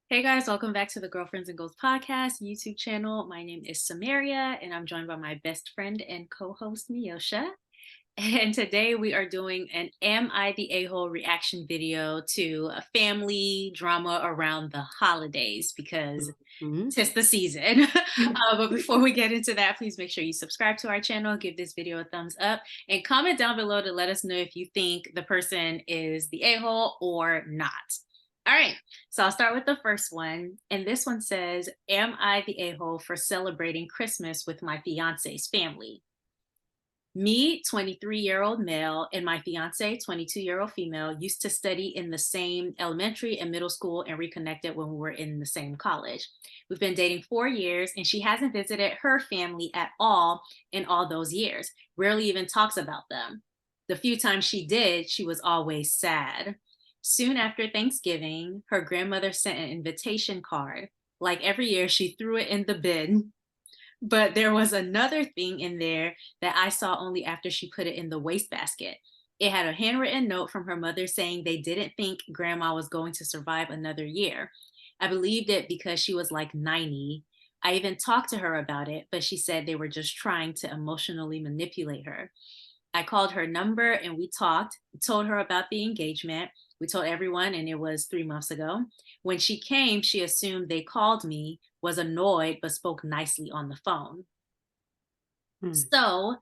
Hey guys, welcome back to the Girlfriends and Goals podcast YouTube channel. My name is Samaria and I'm joined by my best friend and co-host Miosha. And today we are doing an Am I the A-hole reaction video to a family drama around the holidays because Mhm. tis the season. But before we get into that, please make sure you subscribe to our channel, give this video a thumbs up, and comment down below to let us know if you think the person is the a-hole or not. All right, so I'll start with the first one. And this one says, Am I the a-hole for celebrating Christmas with my fiance's family? Me, 23-year-old male, and my fiance, 22-year-old female, used to study in the same elementary and middle school and reconnected when we were in the same college. We've been dating 4 years, and she hasn't visited her family at all in all those years, rarely even talks about them. The few times she did, she was always sad. Soon after Thanksgiving, her grandmother sent an invitation card. Like every year, she threw it in the bin, but there was another thing in there that I saw only after she put it in the wastebasket. It had a handwritten note from her mother saying they didn't think grandma was going to survive another year. I believed it because she was like 90. I even talked to her about it, but she said they were just trying to emotionally manipulate her. I called her number and we talked, told her about the engagement. We told everyone, and it was 3 months ago. When she came, she assumed they called me, was annoyed, but spoke nicely on the phone. Hmm. So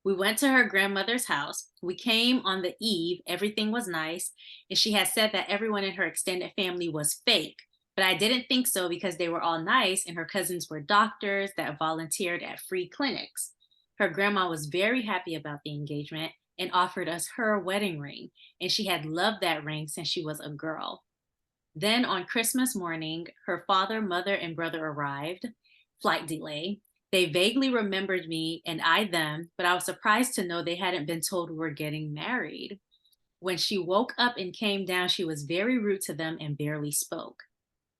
we went to her grandmother's house. We came on the eve, everything was nice. And she had said that everyone in her extended family was fake. But I didn't think so because they were all nice and her cousins were doctors that volunteered at free clinics. Her grandma was very happy about the engagement and offered us her wedding ring. And she had loved that ring since she was a girl. Then on Christmas morning, her father, mother, and brother arrived. Flight delay. They vaguely remembered me and I them, but I was surprised to know they hadn't been told we were getting married. When she woke up and came down, she was very rude to them and barely spoke.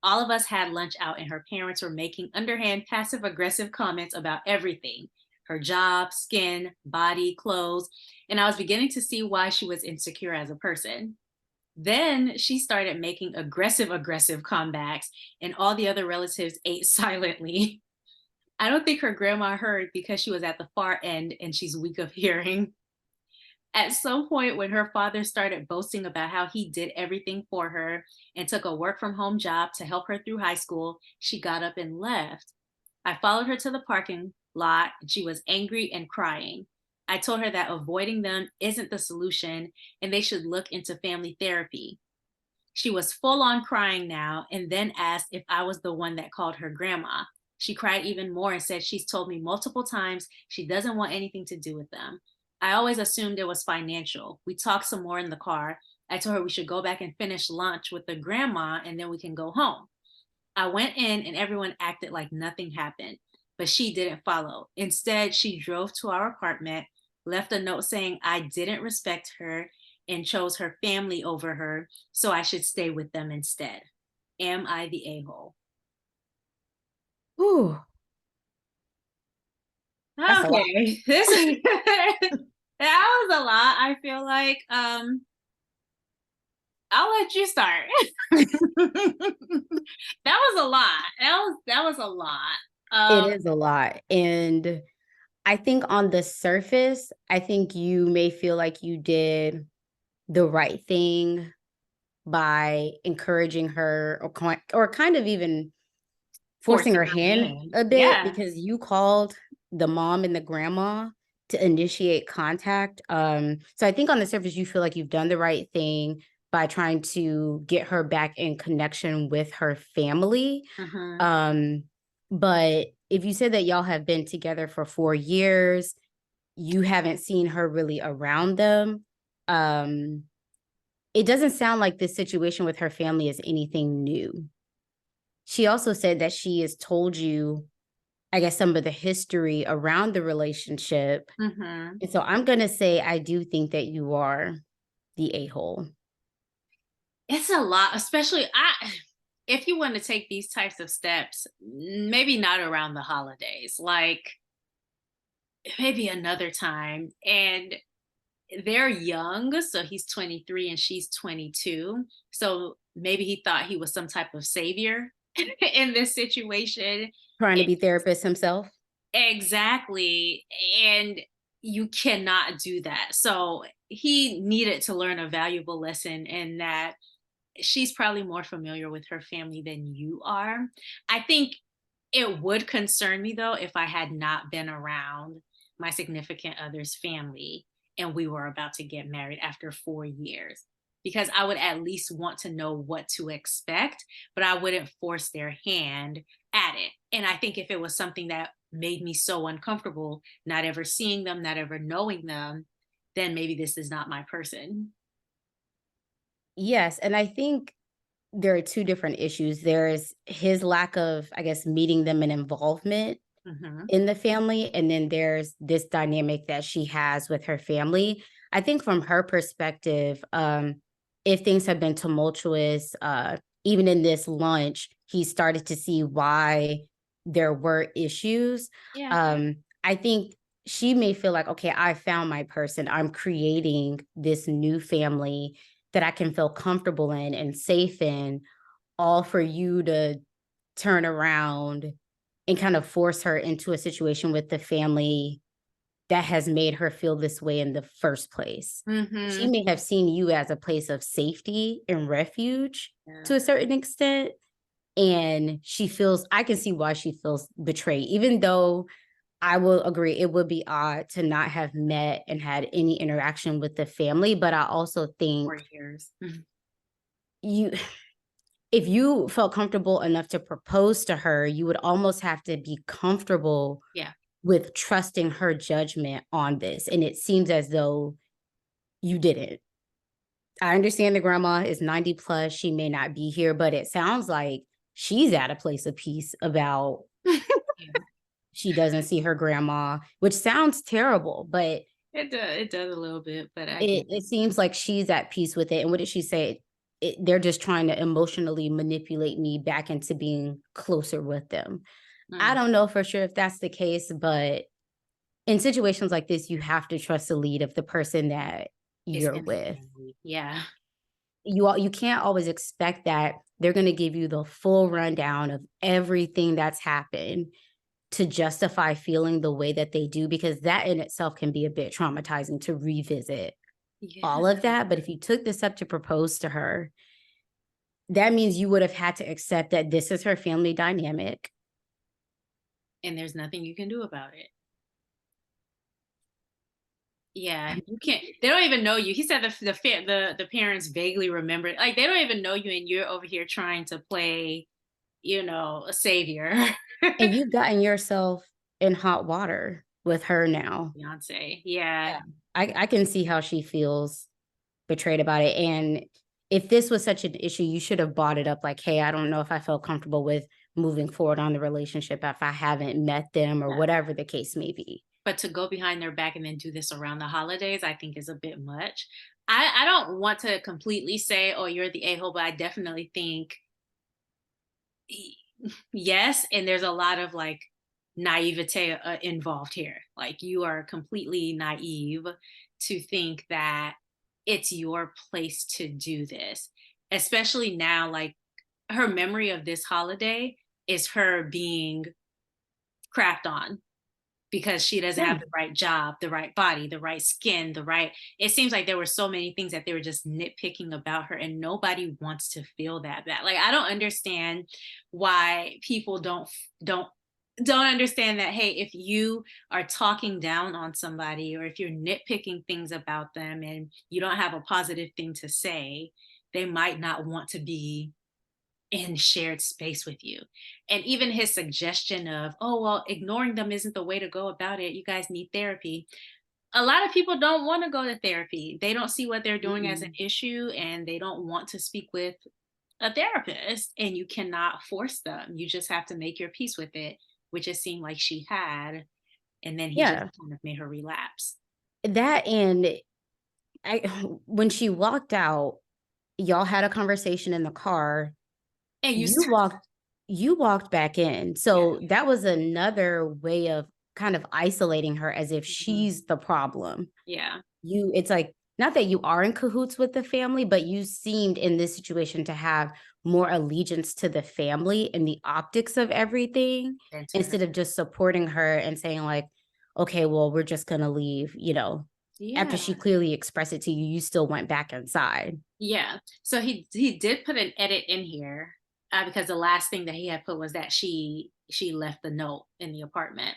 All of us had lunch out, and her parents were making underhand, passive aggressive comments about everything: her job, skin, body, clothes. And I was beginning to see why she was insecure as a person. Then she started making aggressive comebacks, and all the other relatives ate silently. I don't think her grandma heard because she was at the far end and she's weak of hearing. At some point, when her father started boasting about how he did everything for her and took a work from home job to help her through high school, she got up and left. I followed her to the parking lot and she was angry and crying. I told her that avoiding them isn't the solution and they should look into family therapy. She was full on crying now and then asked if I was the one that called her grandma. She cried even more and said she's told me multiple times she doesn't want anything to do with them. I always assumed it was financial. We talked some more in the car. I told her we should go back and finish lunch with the grandma and then we can go home. I went in and everyone acted like nothing happened, but she didn't follow. Instead, she drove to our apartment, left a note saying I didn't respect her and chose her family over her, so I should stay with them instead. Am I the a-hole? Ooh, that's a lot. Okay, this that was a lot. I feel like I'll let you start. That was a lot. That was a lot. It Um, is a lot. And I think on the surface, I think you may feel like you did the right thing by encouraging her or kind of even forcing Forcing her her hand hand. a bit Yeah. because you called the mom and the grandma to initiate contact. So I think on the surface, you feel like you've done the right thing by trying to get her back in connection with her family. Mhm. Um, but if you said that y'all have been together for 4 years, you haven't seen her really around them. Um, it doesn't sound like this situation with her family is anything new. She also said that she has told you, I guess, some of the history around the relationship. Mhm. And so I'm going to say I do think that you are the a hole. It's a lot, especially if you want to take these types of steps, maybe not around the holidays, like maybe another time. And they're young, so he's 23 and she's 22. So maybe he thought he was some type of savior in this situation. Trying to be therapist himself. Exactly. And you cannot do that. So he needed to learn a valuable lesson in that she's probably more familiar with her family than you are. I think it would concern me though if I had not been around my significant other's family and we were about to get married after 4 years. Because I would at least want to know what to expect, but I wouldn't force their hand at it. And I think if it was something that made me so uncomfortable, not ever seeing them, not ever knowing them, then maybe this is not my person. Yes, and I think there are 2 different issues. There's his lack of, I guess, meeting them and involvement Hmm. in the family, and then there's this dynamic that she has with her family. I think from her perspective, if things have been tumultuous, even in this lunch, he started to see why there were issues. Yeah. I think she may feel like, okay, I found my person. I'm creating this new family that I can feel comfortable in and safe in, all for you to turn around and kind of force her into a situation with the family that has made her feel this way in the first place. She Hmm. may have seen you as a place of safety and refuge Yeah. to a certain extent. And she feels, I can see why she feels betrayed, even though I will agree it would be odd to not have met and had any interaction with the family. But I also four think years. you, if you felt comfortable enough to propose to her, you would almost have to be comfortable Yeah. with trusting her judgment on this. And it seems as though you didn't. I understand the grandma is 90 plus. She may not be here, but it sounds like she's at a place of peace about Yeah. she doesn't see her grandma, which sounds terrible, but It does a little bit, but I get it seems like she's at peace with it. And what did she say? They're just trying to emotionally manipulate me back into being closer with them. I mm, don't know for sure if that's the case, but in situations like this, you have to trust the lead of the person that it's you're in the with. family. Yeah. You can't always expect that they're going to give you the full rundown of everything that's happened to justify feeling the way that they do, because that in itself can be a bit traumatizing to revisit Yeah. all of that. But if you took this up to propose to her, that means you would have had to accept that this is her family dynamic. And there's nothing you can do about it. Yeah, you can't. They don't even know you. He said the parents vaguely remember. Like they don't even know you, and you're over here trying to play, a savior. And you've gotten yourself in hot water with her now. Fiance. Yeah. Yeah. I can see how she feels betrayed about it. And if this was such an issue, you should have brought it up like, hey, I don't know if I felt comfortable with moving forward on the relationship if I haven't met them or Yeah. whatever the case may be. But to go behind their back and then do this around the holidays, I think is a bit much. I don't want to completely say, oh, you're the a hole, but I definitely think yes, and there's a lot of like naivete involved here. Like you are completely naive to think that it's your place to do this, especially now. Like her memory of this holiday is her being crapped on because she doesn't Yeah. have the right job, the right body, the right skin, the right. It seems like there were so many things that they were just nitpicking about her, and nobody wants to feel that bad. Like I don't understand why people don't understand that, hey, if you are talking down on somebody or if you're nitpicking things about them and you don't have a positive thing to say, they might not want to be in shared space with you. And even his suggestion of, oh, well, ignoring them isn't the way to go about it. You guys need therapy. A lot of people don't want to go to therapy. They don't see what they're doing as an Mm-mm. issue and they don't want to speak with a therapist. And you cannot force them. You just have to make your peace with it, which it seemed like she had. And then he just Yeah. kind of made her relapse. That and I when she walked out, y'all had a conversation in the car. And you You still, walked you walked back in. yeah. So that was another way of kind of isolating her as if Mhm. she's the problem. Yeah. It's like not that you are in cahoots with the family, but you seemed in this situation to have more allegiance to the family and the optics of everything Center. instead of just supporting her and saying like, okay, well, we're just going to leave, after Yeah. she clearly expressed it to you, you still went back inside. Yeah. So he did put an edit in here, because the last thing that he had put was that she left the note in the apartment.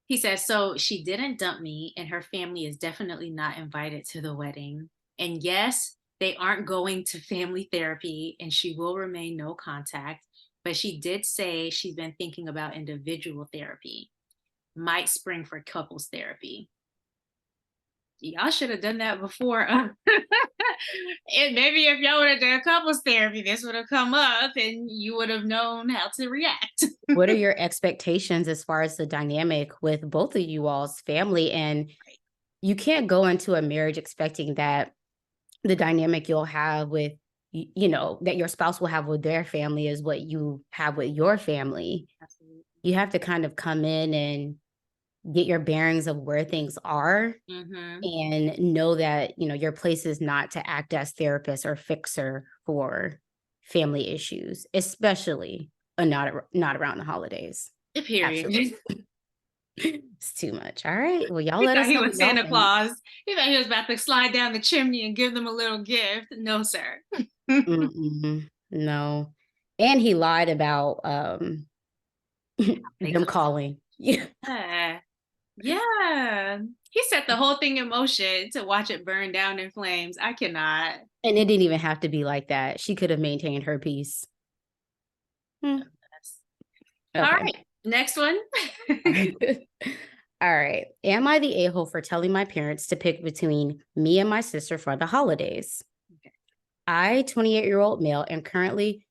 He says, so she didn't dump me, and her family is definitely not invited to the wedding. And yes, they aren't going to family therapy, and she will remain no contact. But she did say she's been thinking about individual therapy, might spring for couples therapy. Y'all should have done that before. And maybe if y'all would have done couples therapy, this would have come up and you would have known how to react. What are your expectations as far as the dynamic with both of you all's family? And you can't go into a marriage expecting that the dynamic you'll have with, that your spouse will have with their family is what you have with your family. Absolutely. You have to kind of come in and get your bearings of where things are Mm-hmm. and know that, your place is not to act as therapist or fixer for family issues, especially not around the holidays. Period. Absolutely. It's too much. All right. Well, y'all He let thought us he know was what y'all Santa think. Claus. He thought he was about to slide down the chimney and give them a little gift. No, sir. Mm-mm, no. And he lied about They them calling. Yeah. yeah. Yeah. He set the whole thing in motion to watch it burn down in flames. I cannot. And it didn't even have to be like that. She could have maintained her peace. Hmm. All Okay. right. Next one. All right. Am I the a-hole for telling my parents to pick between me and my sister for the holidays? Okay. I, 28-year-old male, am currently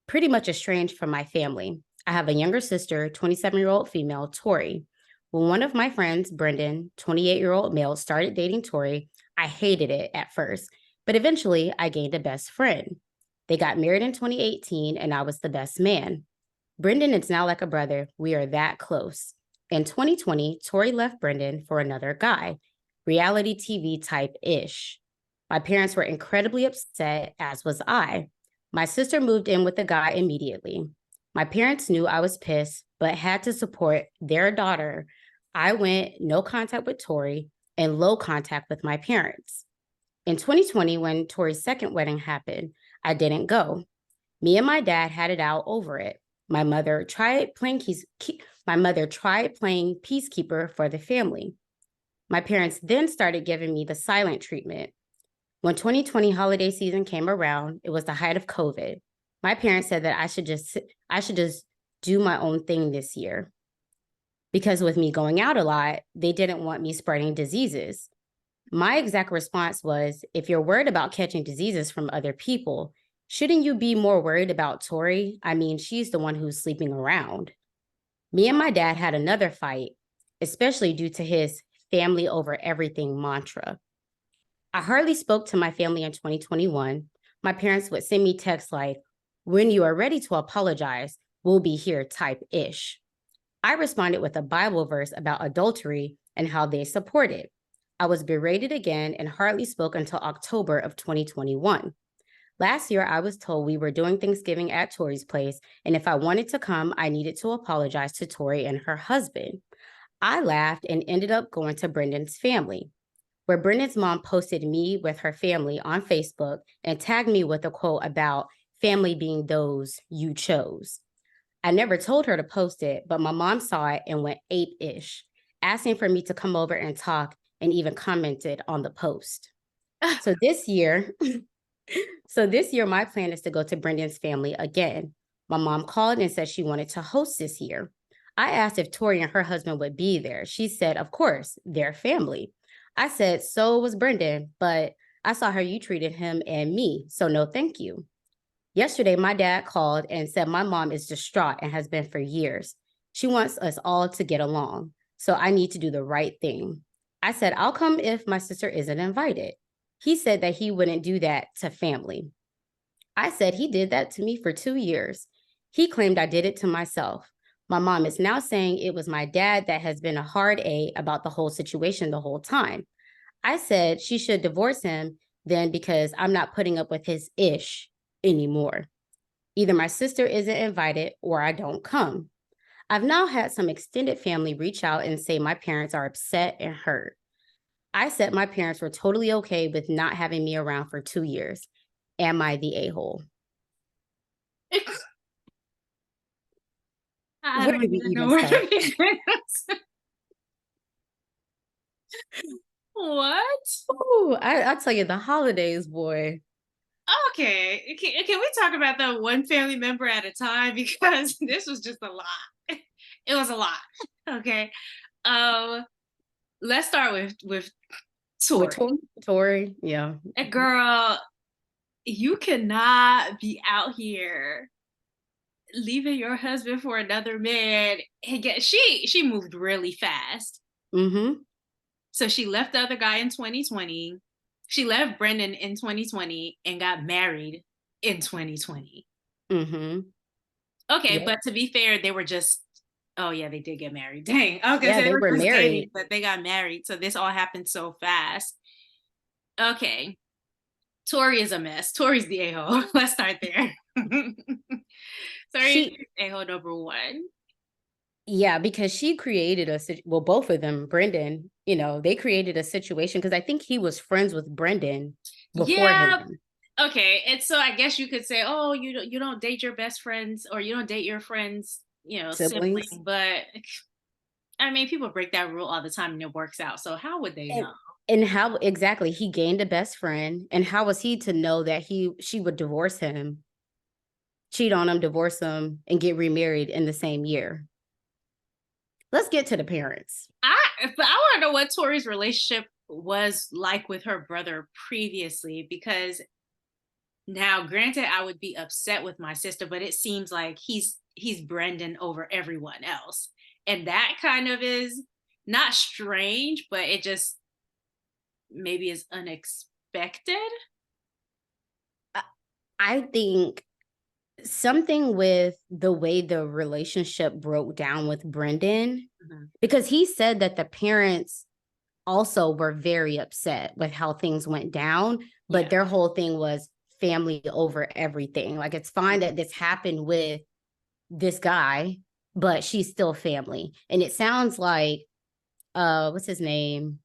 pretty much estranged from my family. I have a younger sister, 27-year-old female, Tori. When one of my friends, Brendan, 28-year-old male, started dating Tori, I hated it at first, but eventually I gained a best friend. They got married in 2018, and I was the best man. Brendan is now like a brother. We are that close. In 2020, Tori left Brendan for another guy, reality TV type ish. My parents were incredibly upset, as was I. My sister moved in with the guy immediately. My parents knew I was pissed, but had to support their daughter. I went no contact with Tori and low contact with my parents. In 2020, when Tori's second wedding happened, I didn't go. Me and my dad had it out over it. My mother tried playing peacekeeper for the family. My parents then started giving me the silent treatment. When 2020 holiday season came around, it was the height of COVID. My parents said that I should just do my own thing this year. Because with me going out a lot, they didn't want me spreading diseases. My exact response was, if you're worried about catching diseases from other people, shouldn't you be more worried about Tori? I mean, she's the one who's sleeping around. Me and my dad had another fight, especially due to his family over everything mantra. I hardly spoke to my family in 2021. My parents would send me texts like, when you are ready to apologize, we'll be here type ish. I responded with a Bible verse about adultery and how they support it. I was berated again and hardly spoke until October of 2021. Last year, I was told we were doing Thanksgiving at Tori's place, and if I wanted to come, I needed to apologize to Tori and her husband. I laughed and ended up going to Brendan's family, where Brendan's mom posted me with her family on Facebook and tagged me with a quote about family being those you chose. I never told her to post it, but my mom saw it and went ape-ish, asking for me to come over and talk, and even commented on the post. So this year, my plan is to go to Brendan's family again. My mom called and said she wanted to host this year. I asked if Tori and her husband would be there. She said, of course, they're family. I said, so was Brendan, but I saw how you treated him and me, so no thank you. Yesterday, my dad called and said my mom is distraught and has been for years. She wants us all to get along, so I need to do the right thing. I said, I'll come if my sister isn't invited. He said that he wouldn't do that to family. I said he did that to me for 2 years. He claimed I did it to myself. My mom is now saying it was my dad that has been a hard A about the whole situation the whole time. I said she should divorce him then because I'm not putting up with his ish anymore. Either my sister isn't invited or I don't come. I've now had some extended family reach out and say my parents are upset and hurt. I said my parents were totally okay with not having me around for 2 years. Am I the a-hole? I Where don't do we even know even where start? to begin. What? Ooh, I tell you, the holidays, boy. Okay. Can we talk about the one family member at a time? Because this was just a lot. It was a lot. Okay. Um, let's start with With Tori. Tori, yeah. Girl, you cannot be out here leaving your husband for another man and get she moved really fast. Mm-hmm. So she left the other guy in 2020. She left Brendan in 2020 and got married in 2020. Mm-hmm. Okay, Yep. but to be fair, they were just, oh yeah, they did get married. Dang. I was gonna Yeah, say they they were were just dating, married. but they got married. So this all happened so fast. Okay. Tori is a mess. Tori's the a-hole. Let's start there. Tori's She a-hole number one. Yeah, because she created well, both of them, Brendan, they created a situation because I think he was friends with Brendan Yeah. beforehand. Okay. And so I guess you could say, oh, you don't date your best friends or you don't date your friends, Siblings. sibling. But I mean, people break that rule all the time and it works out. So how would they And know? and how exactly he gained a best friend, and how was he to know that she would divorce him, cheat on him, divorce him, and get remarried in the same year? Let's get to the parents. But I want to know what Tori's relationship was like with her brother previously, because now, granted, I would be upset with my sister, but it seems like he's Brendan over everyone else, and that kind of is not strange, but it just maybe is unexpected. I think something with the way the relationship broke down with Brendan, Mhm. because he said that the parents also were very upset with how things went down, but Yeah, their whole thing was family over everything. Like, it's fine that this happened with this guy, but she's still family. And it sounds like what's his name?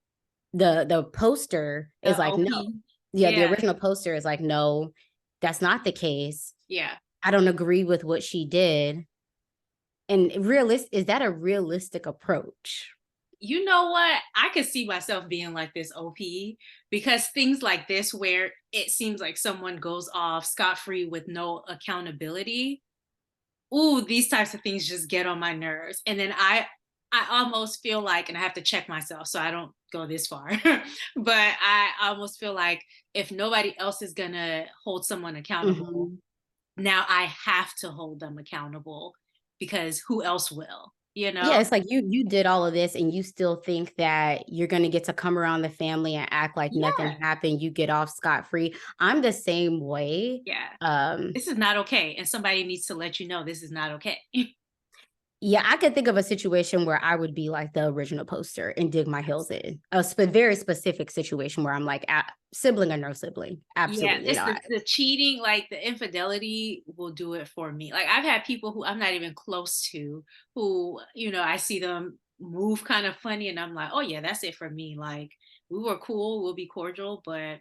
The poster is the like, no. OP. Yeah, the Yeah, original poster is like, no, that's not the case. yeah. I don't agree with what she did. And is that a realistic approach? You know what? I could see myself being like this OP, because things like this, where it seems like someone goes off scot free with no accountability. Ooh, these types of things just get on my nerves. And then I almost feel like, and I have to check myself so I don't go this far, but I almost feel like if nobody else is gonna hold someone accountable, Mhm. now I have to hold them accountable, because who else will, you Yeah, know? it's like you did all of this and you still think that you're going to get to come around the family and act like nothing Yeah. happened. You get off scot-free. I'm the same way. Yeah. Um, This is not okay. And somebody needs to let you know this is not okay. yeah, I could think of a situation where I would be like the original poster and dig my heels in. Very specific situation where I'm like, sibling or no sibling. Yeah, Absolutely. it's the cheating, like the infidelity will do it for me. Like I've had people who I'm not even close to, who, I see them move kind of funny and I'm like, oh yeah, that's it for me. Like we were cool, we'll be cordial, but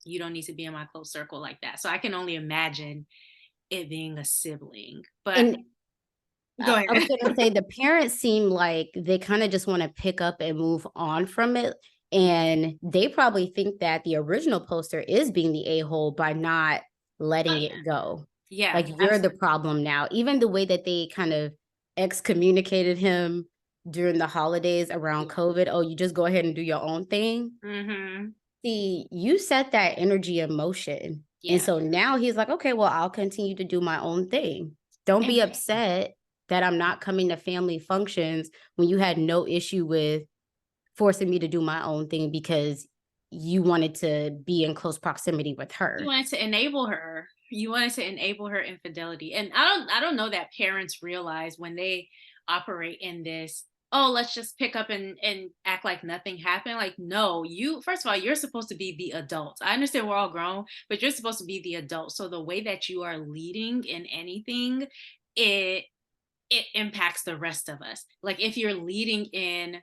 you don't need to be in my close circle like that. So I can only imagine it being a sibling. But and go I was ahead. going to say the parents seem like they kind of just want to pick up and move on from it. And they probably think that the original poster is being the a-hole by not Oh letting yeah. it go. Yeah, Like, you're the absolutely. problem now. Even the way that they kind of excommunicated him during the holidays around Yeah. COVID. Oh, you just go ahead and do your own thing. Hmm. See, you set that energy in motion. And Yeah. so now he's like, okay, well, I'll continue to do my own thing. Don't And be upset that I'm not coming to family functions when you had no issue with forcing me to do my own thing because you wanted to be in close proximity with you her. wanted to enable her. You wanted to enable her infidelity. And I don't know that parents realize when they operate in this, oh, let's just pick up and act like nothing happened. Like, no, you, first of all, you're supposed to be the adults. I understand we're all grown, but you're supposed to be the adult. So the way that you are leading in anything, it it impacts the rest of us. Like if you're leading in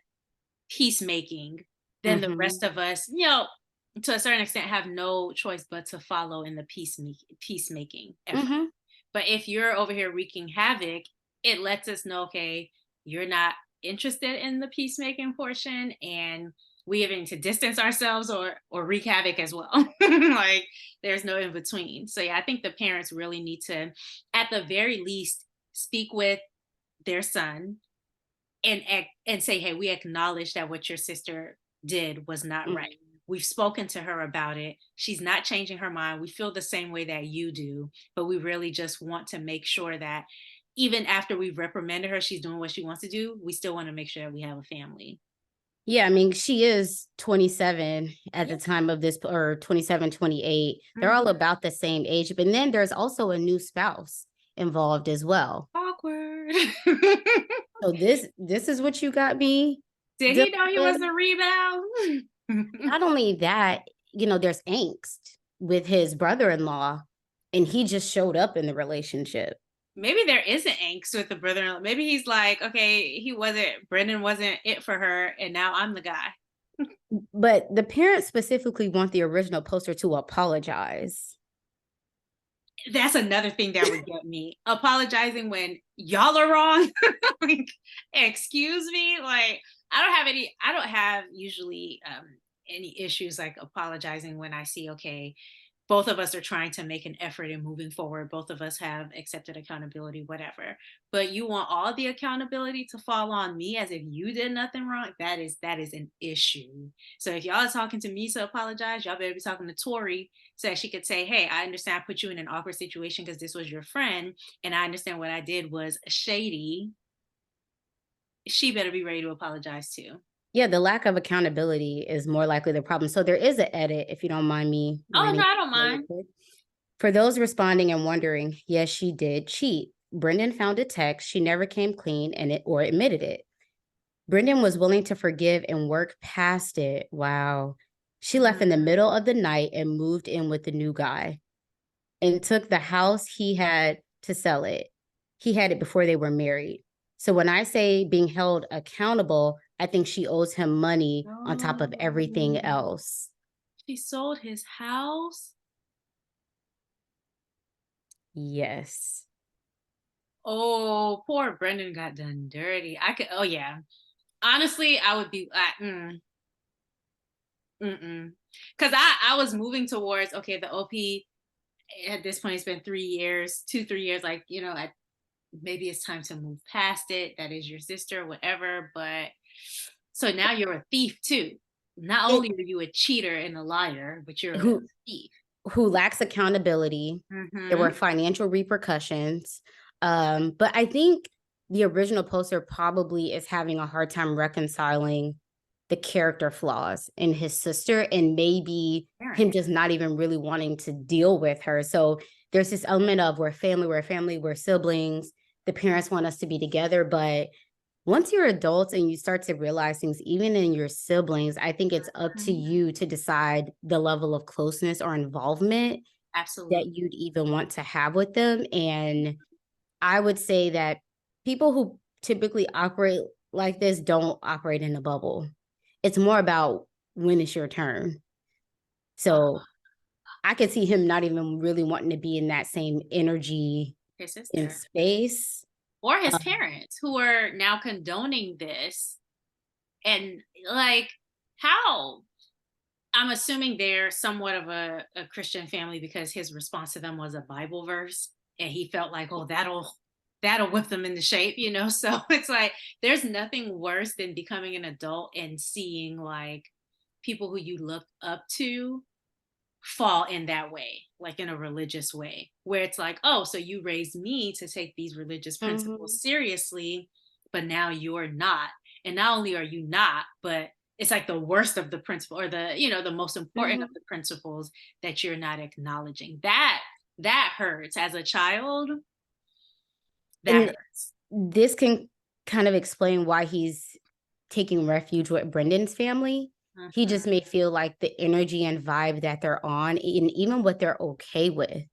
peacemaking, then the Mhm. rest of us, to a certain extent, have no choice but to follow in the peacemaking effort. Mhm. But if you're over here wreaking havoc, it lets us know, okay, you're not interested in the peacemaking portion, and we either need to distance ourselves or wreak havoc as well. Like there's no in between. So yeah, I think the parents really need to, at the very least, speak with their son and say, hey, we acknowledge that what your sister did was not right. Mhm. We've spoken to her about it. She's not changing her mind. We feel the same way that you do, but we really just want to make sure that even after we've reprimanded her, she's doing what she wants to do. We still want to make sure that we have a family. Yeah, I mean, she is 27 at Yeah. the time of this, or 27, 28. They're all Mhm. about the same age. But then there's also a new spouse involved as well. Awkward. So this is what you got me Did dealing he know he with. was a rebound? Not only that, there's angst with his brother-in-law, and he just showed up in the relationship. Maybe there isn't angst with the brother-in-law. Maybe he's like, okay, Brendan wasn't it for her, and now I'm the guy. But the parents specifically want the original poster to apologize. That's another thing that would get me. Apologizing when y'all are wrong. Like, excuse me. Like, I don't have usually any issues like apologizing when I see, okay, both of us are trying to make an effort in moving forward. Both of us have accepted accountability, whatever. But you want all the accountability to fall on me as if you did nothing wrong. That is an issue. So if y'all are talking to me to apologize, y'all better be talking to Tori so that she could say, hey, I understand I put you in an awkward situation because this was your friend, and I understand what I did was shady. She better be ready to apologize too. Yeah, the lack of accountability is more likely the problem. So there is an edit, if you don't mind me Oh no, reading I don't really mind. quick. For those responding and wondering, yes, she did cheat. Brendan found a text. She never came clean and it or admitted it. Brendan was willing to forgive and work past it. Wow. She left in the Mhm. middle of the night and moved in with the new guy and took the house he had to sell it. He had it before they were married. So when I say being held accountable, I think she owes him money on top of everything Oh, else. she sold his house. Yes. Oh, poor Brendan got done dirty. I could. Oh yeah. Honestly, I would be. Mm-mm. Because I was moving towards, okay, the OP at this point it's been 3 years, 2 3 years. Like maybe it's time to move past it. That is your sister, whatever. But so now you're a thief too. Not It only are you a cheater and a liar, but you're a who thief. who lacks accountability. There were Mm-hmm. financial repercussions. But I think the original poster probably is having a hard time reconciling the character flaws in his sister and maybe him Parent. just not even really wanting to deal with her. So there's this element of we're family, we're siblings. The parents want us to be together, but once you're adults and you start to realize things, even in your siblings, I think it's up to Mhm. you to decide the level of closeness or involvement that Absolutely. you'd even want to have with them. And I would say that people who typically operate like this don't operate in a bubble. It's more about when it's your turn. So I could see him not even really wanting to be in that same energy His in sister. space. Or his Um, parents who are now condoning this. And like, how? I'm assuming they're somewhat of a Christian family because his response to them was a Bible verse. And he felt like, oh, that'll whip them into shape. So it's like there's nothing worse than becoming an adult and seeing like people who you look up to fall in that way, like in a religious way, where it's like, oh, so you raised me to take these religious principles mhm, seriously, but now you're not. And not only are you not, but it's like the worst of the principle or the most important of mhm. the principles that you're not acknowledging. That hurts as a child. That And hurts. this can kind of explain why he's taking refuge with Brendan's family. He just Mhm. may feel like the energy and vibe that they're on, and even what they're okay with,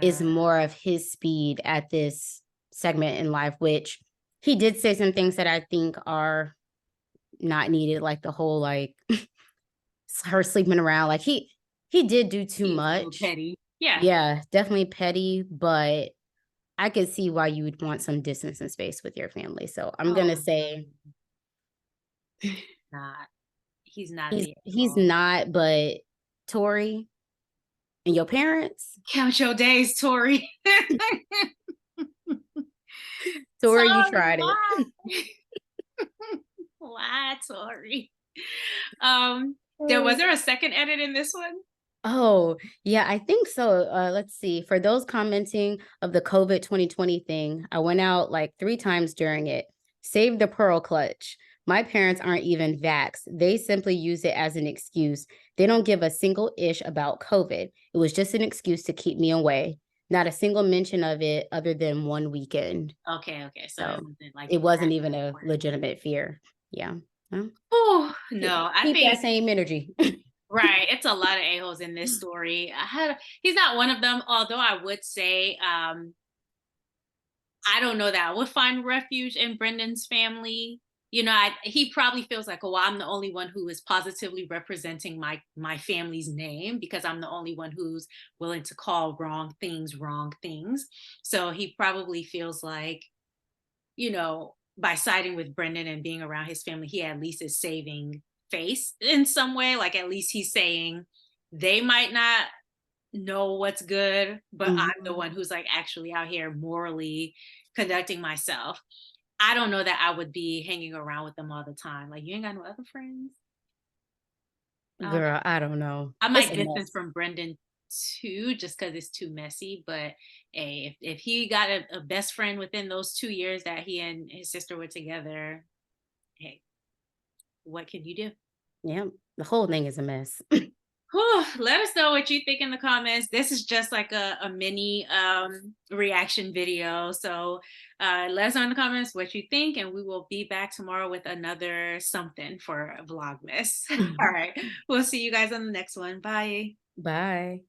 is Yeah. more of his speed at this segment in life, which he did say some things that I think are not needed, like the whole like her sleeping around. Like he did do too He's a little much. petty. Yeah. Yeah, definitely petty, but I could see why you would want some distance and space with your family. So I'm gonna Oh, say not. He's not he's the he's a-hole. not, but Tori and your parents, Count your days, Tori. Tori, you Tori, tried it. why? Why, Tori? Um, was there a second edit in this one? Oh, yeah, I think so. Let's see. For those commenting of the COVID 2020 thing, I went out like 3 times during it. Save the pearl clutch. My parents aren't even vaxxed. They simply use it as an excuse. They don't give a single ish about COVID. It was just an excuse to keep me away. Not a single mention of it other than one weekend. Okay, okay. So it So wasn't like it wasn't that even a important. legitimate fear. Yeah. Well, Oh, no, I keep that think same energy. right. It's a lot of a-holes in this story. He's not one of them, although I would say I don't know that I would find refuge in Brendan's family. He probably feels like, oh, well, I'm the only one who is positively representing my family's name because I'm the only one who's willing to call wrong things wrong things. So he probably feels like, by siding with Brendan and being around his family, he at least is saving face in some way. Like at least he's saying they might not know what's good, but I'm the Mhm. one who's like actually out here morally conducting myself. I don't know that I would be hanging around with them all the time. Like, you ain't got no other friends? I don't know. Girl, I don't know. I It's might a distance mess. from Brendan too, just because it's too messy. But hey, if he got a best friend within those 2 years that he and his sister were together, hey, what can you do? Yeah, the whole thing is a mess. Whew, let us know what you think in the comments. This is just like a mini reaction video. So let us know in the comments what you think, and we will be back tomorrow with another something for Vlogmas. All right. We'll see you guys on the next one. Bye. Bye.